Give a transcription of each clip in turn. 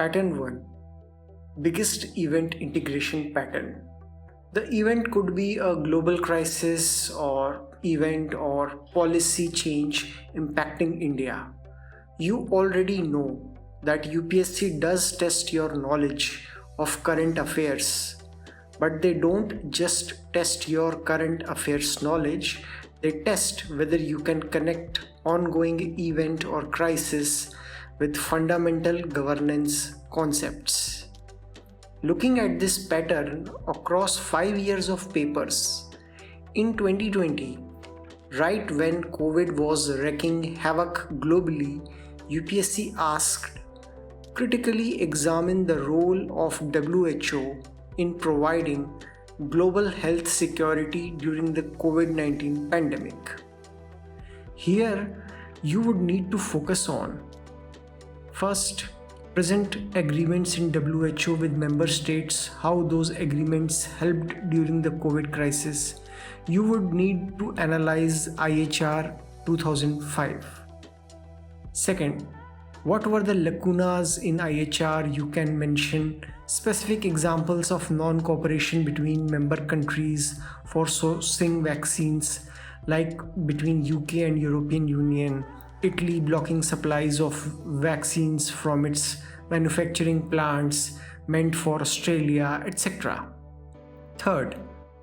Pattern 1. Biggest event integration pattern. The event could be a global crisis or event or policy change impacting India. You already know that UPSC does test your knowledge of current affairs, but they don't just test your current affairs knowledge, they test whether you can connect ongoing event or crisis with fundamental governance concepts. Looking at this pattern across 5 years of papers, in 2020, right when COVID was wreaking havoc globally, UPSC asked, critically examine the role of WHO in providing global health security during the COVID-19 pandemic. Here, you would need to focus on first, present agreements in WHO with member states, how those agreements helped during the COVID crisis. You would need to analyze IHR 2005. Second, what were the lacunas in IHR? You can mention specific examples of non-cooperation between member countries for sourcing vaccines, like between UK and European Union, Italy blocking supplies of vaccines from its manufacturing plants meant for Australia, etc. Third,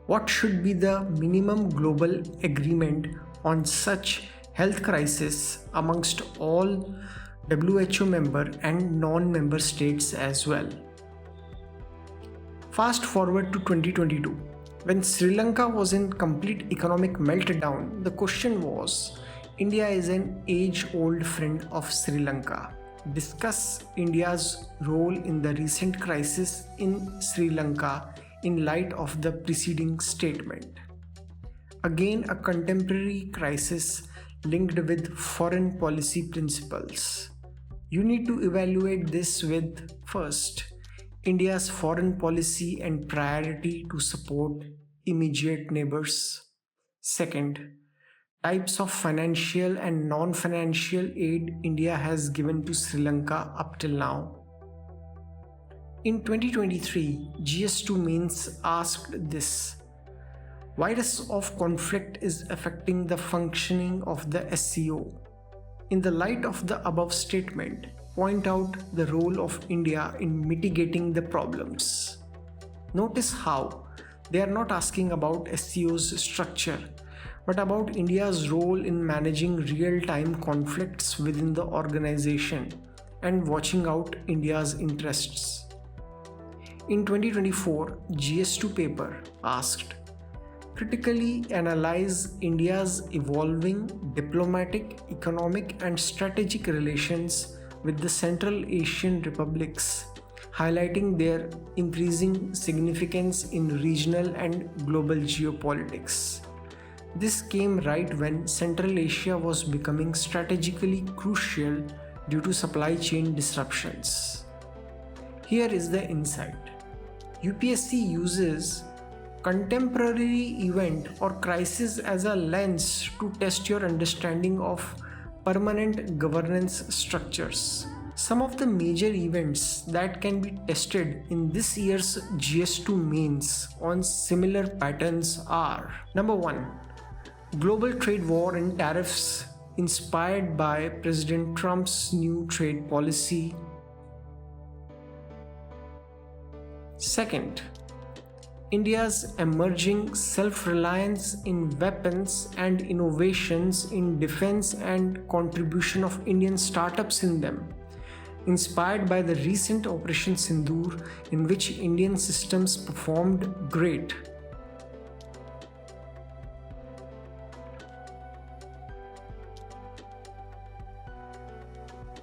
what should be the minimum global agreement on such health crisis amongst all WHO member and non-member states as well? Fast forward to 2022. When Sri Lanka was in complete economic meltdown, the question was, India is an age-old friend of Sri Lanka. Discuss India's role in the recent crisis in Sri Lanka in light of the preceding statement. Again, a contemporary crisis linked with foreign policy principles. You need to evaluate this with, first, India's foreign policy and priority to support immediate neighbors. Second, types of financial and non-financial aid India has given to Sri Lanka up till now. In 2023, GS-2 mains asked this: virus of conflict is affecting the functioning of the SCO. In the light of the above statement, point out the role of India in mitigating the problems. Notice how they are not asking about SCO's structure, but about India's role in managing real-time conflicts within the organization and watching out India's interests. In 2024, GS2 paper asked, critically analyze India's evolving diplomatic, economic and strategic relations with the Central Asian republics, highlighting their increasing significance in regional and global geopolitics. This came right when Central Asia was becoming strategically crucial due to supply chain disruptions. Here is the insight. UPSC uses contemporary event or crisis as a lens to test your understanding of permanent governance structures. Some of the major events that can be tested in this year's GS2 mains on similar patterns are: number 1, global trade war and tariffs inspired by President Trump's new trade policy. Second, India's emerging self-reliance in weapons and innovations in defense and contribution of Indian startups in them, inspired by the recent Operation Sindoor, in which Indian systems performed great.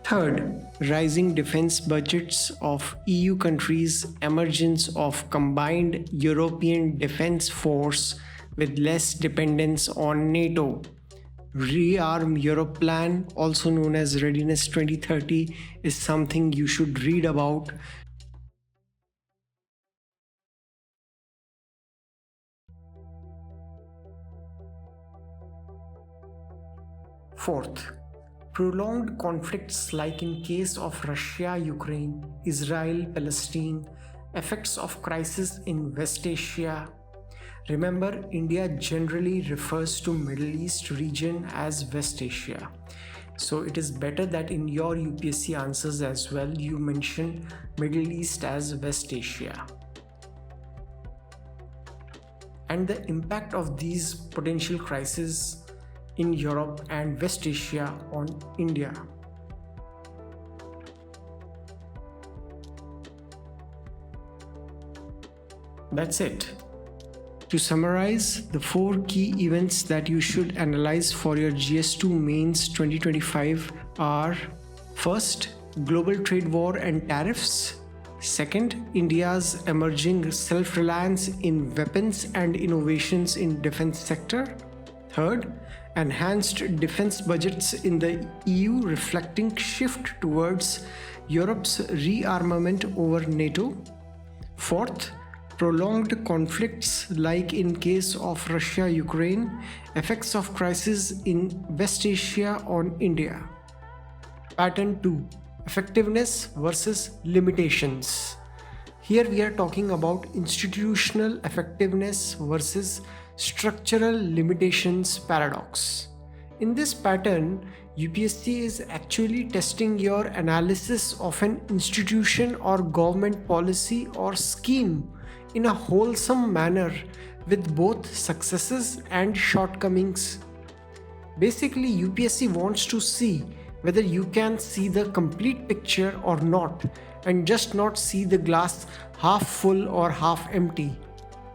Third, rising defense budgets of EU countries, emergence of combined European defense force with less dependence on NATO. Rearm Europe plan, also known as Readiness 2030, is something you should read about. Fourth, prolonged conflicts like in case of Russia, Ukraine, Israel, Palestine, effects of crisis in West Asia. Remember, India generally refers to Middle East region as West Asia. So it is better that in your UPSC answers as well you mention Middle East as West Asia. And the impact of these potential crises in Europe and West Asia on India. That's it. To summarize, the 4 key events that you should analyze for your GS-2 Mains 2025 are: first, global trade war and tariffs; second, India's emerging self-reliance in weapons and innovations in defense sector; third, enhanced defense budgets in the EU reflecting shift towards Europe's rearmament over NATO; fourth, prolonged conflicts like in case of Russia-Ukraine, effects of crisis in West Asia on India. Pattern 2. Effectiveness versus limitations. Here we are talking about institutional effectiveness versus structural limitations paradox. In this pattern, UPSC is actually testing your analysis of an institution or government policy or scheme in a wholesome manner with both successes and shortcomings. Basically, UPSC wants to see whether you can see the complete picture or not, and just not see the glass half full or half empty.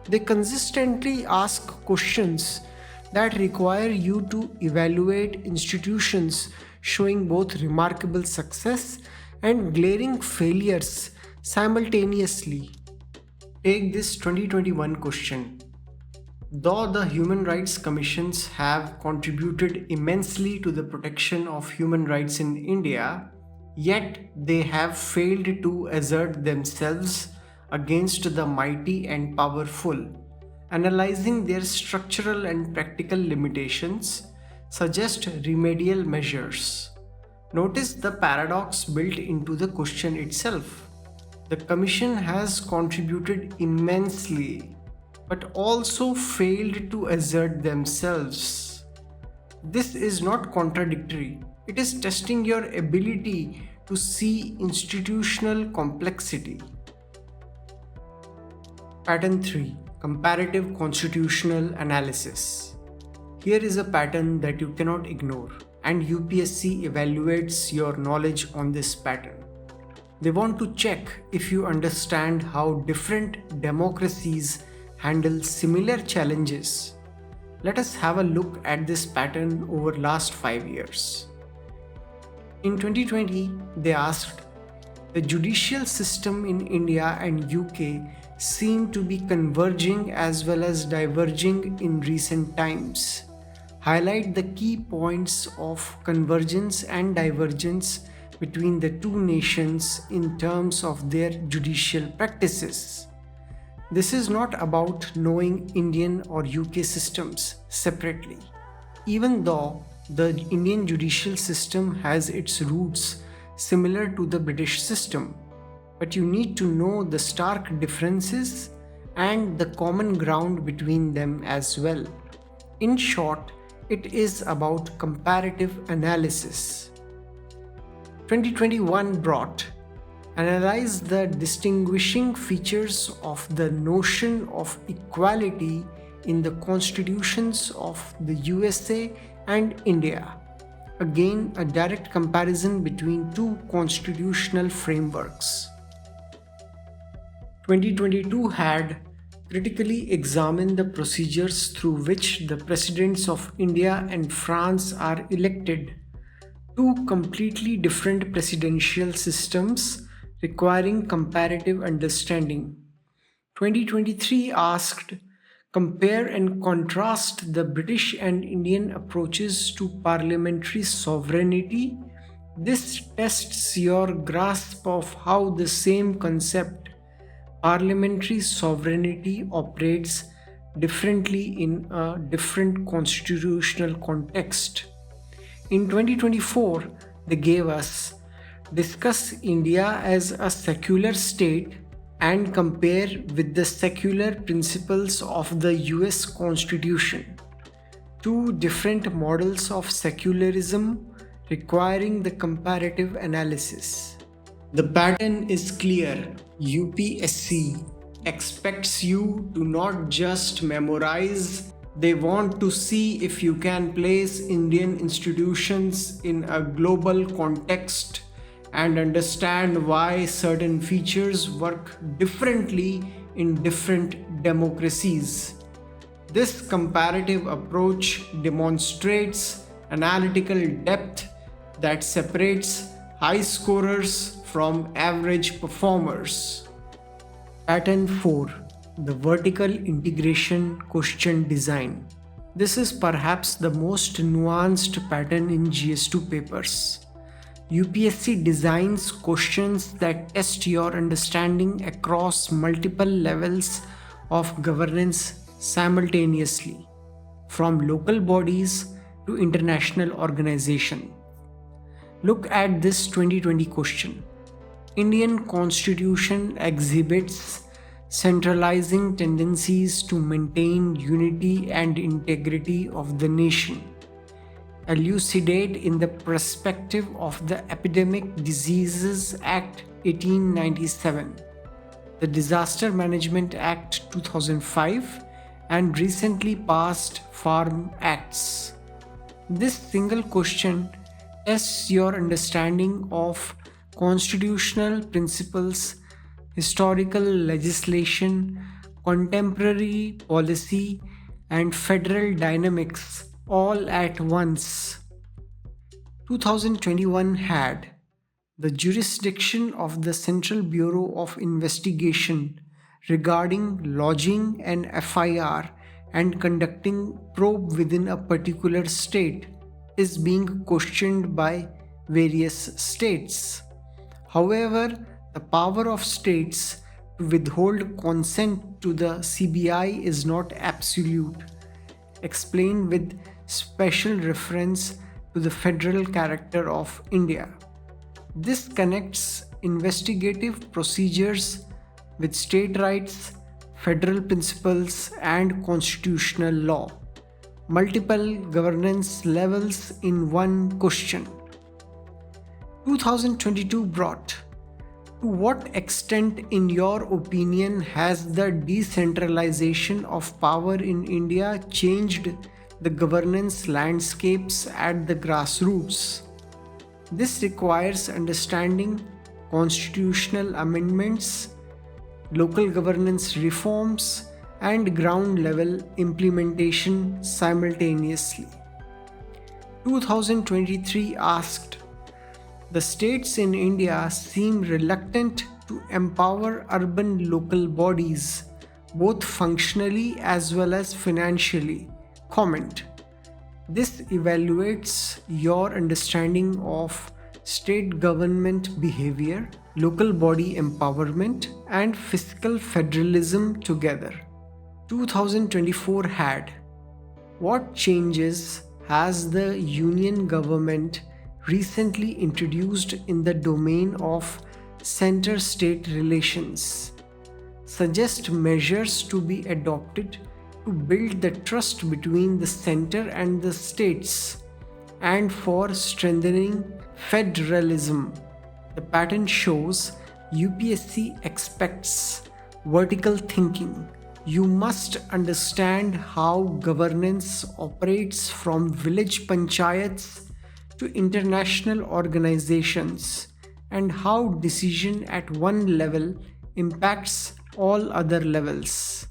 They consistently ask questions that require you to evaluate institutions showing both remarkable success and glaring failures simultaneously. Take this 2021 question. Though the human rights commissions have contributed immensely to the protection of human rights in India, yet they have failed to assert themselves against the mighty and powerful. Analyzing their structural and practical limitations suggest remedial measures. Notice the paradox built into the question itself. The Commission has contributed immensely, but also failed to assert themselves. This is not contradictory. It is testing your ability to see institutional complexity. Pattern 3. Comparative constitutional analysis. Here is a pattern that you cannot ignore, and UPSC evaluates your knowledge on this pattern. They want to check if you understand how different democracies handle similar challenges. Let us have a look at this pattern over last 5 years. In 2020, they asked, the judicial system in India and UK seem to be converging as well as diverging in recent times. Highlight the key points of convergence and divergence between the two nations in terms of their judicial practices. This is not about knowing Indian or UK systems separately. Even though the Indian judicial system has its roots similar to the British system, but you need to know the stark differences and the common ground between them as well. In short, it is about comparative analysis. 2021 brought: analyze the distinguishing features of the notion of equality in the constitutions of the USA and India. Again, a direct comparison between two constitutional frameworks. 2022 had critically examined the procedures through which the presidents of India and France are elected. Two completely different presidential systems requiring comparative understanding. 2023 asked, compare and contrast the British and Indian approaches to parliamentary sovereignty. This tests your grasp of how the same concept, parliamentary sovereignty, operates differently in a different constitutional context. In 2024, they gave us discuss India as a secular state and compare with the secular principles of the US Constitution. Two different models of secularism requiring the comparative analysis. The pattern is clear. UPSC expects you to not just memorize, they want to see if you can place Indian institutions in a global context and understand why certain features work differently in different democracies. This comparative approach demonstrates analytical depth that separates high scorers from average performers. Pattern 4. The vertical integration question design. This is perhaps the most nuanced pattern in GS-2 papers. UPSC designs questions that test your understanding across multiple levels of governance simultaneously, from local bodies to international organizations. Look at this 2020 question. Indian Constitution exhibits centralizing tendencies to maintain unity and integrity of the nation. Elucidate in the perspective of the Epidemic Diseases Act 1897, the Disaster Management Act 2005, and recently passed Farm Acts. This single question tests your understanding of constitutional principles, historical legislation, contemporary policy, and federal dynamics all at once. 2021 had the jurisdiction of the Central Bureau of Investigation regarding lodging an FIR and conducting probe within a particular state is being questioned by various states. However, the power of states to withhold consent to the CBI is not absolute, explained with special reference to the federal character of India. This connects investigative procedures with state rights, federal principles, and constitutional law. Multiple governance levels in one question. 2022 brought. To what extent, in your opinion, has the decentralization of power in India changed the governance landscapes at the grassroots? This requires understanding constitutional amendments, local governance reforms, and ground level implementation simultaneously. 2023 asked, the states in India seem reluctant to empower urban local bodies, both functionally as well as financially. Comment. This evaluates your understanding of state government behavior, local body empowerment, and fiscal federalism together. 2024 had. What changes has the Union government recently introduced in the domain of center-state relations? Suggest measures to be adopted to build the trust between the center and the states and for strengthening federalism. The pattern shows UPSC expects vertical thinking. You must understand how governance operates from village panchayats to international organizations and how decision at one level impacts all other levels.